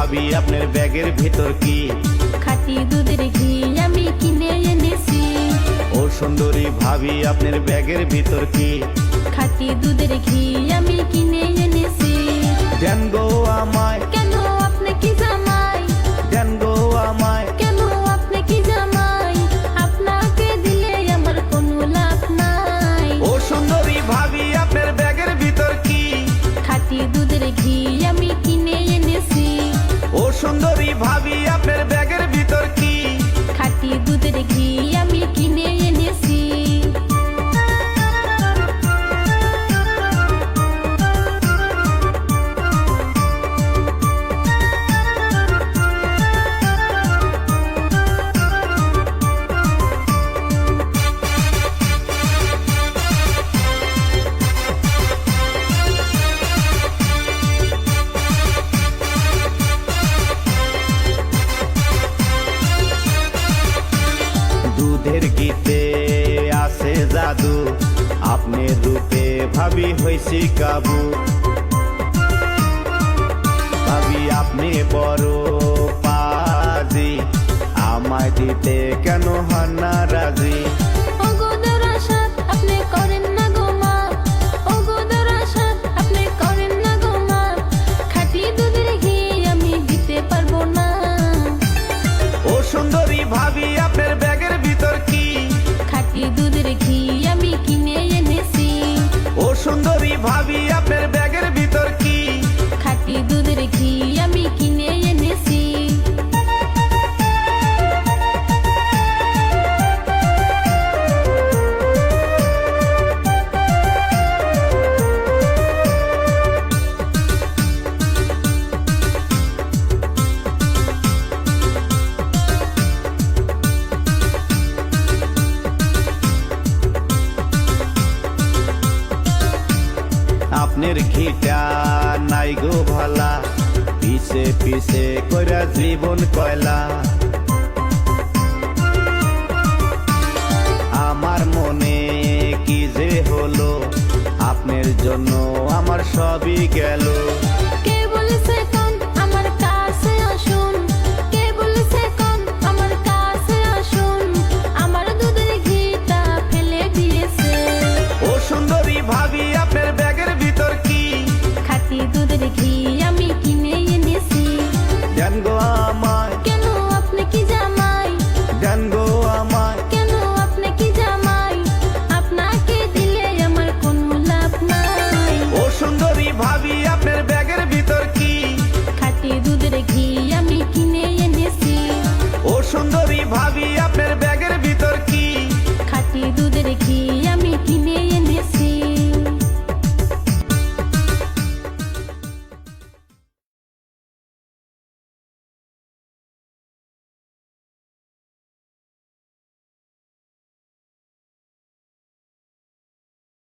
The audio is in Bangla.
ভাবি আপনার ব্যাগের ভিতর কি? খাঁটি দুধের ঘি আমি কিনে এনেছি। ও সুন্দরী ভাবি আপনার ব্যাগের ভিতর কি? খাঁটি দুধের ঘি আমি কিনে এনেছি। দেন গো আমায়, কেন আপনি কি জামাই? দেন গো আমায়, কেন আপনি কি জামাই? আপনাকে দিলে আমার কোনো লাভ নাই। ও সুন্দরী ভাবি আপনার ব্যাগের ভিতর কি? খাঁটি দুধের ঘি আমি কিনে এনেছি। ও সুন্দরী ভাবি আপনার ব্যাগের ভিতর কি? খাঁটি দুধের ঘি আমি কিনে এনেছি। দুধের গীতে আছে জাদু, আপনার রূপে ভাবি হইছি কাবু। ভাবি আপনি বড় পাজি, আমায় দিতে কেন হন না রাজি? ওগো দরাসাত আপনি করেন না গো মা, ওগো দরাসাত আপনি করেন না গো মা। খাঁটি দুধের ঘি আমি দিতে পারবো না। ও সুন্দরী ভাবি আপনার ব্যাগের ভিতর কি? খাঁটি দুধের ঘি আমি কিনে এনেছি। ও সুন্দরী ভাবি আপনার ব্যাগের ভিতর কি? খাঁটি দুধের ঘি আমি কিনে এনেছি। আপনার ঘিটা নাই গো ভালা, পিছে পিছে কইরা জীবন কয়লা। আমার মনে কি যে হলো, আপনার জন্য আমার সবই গেল।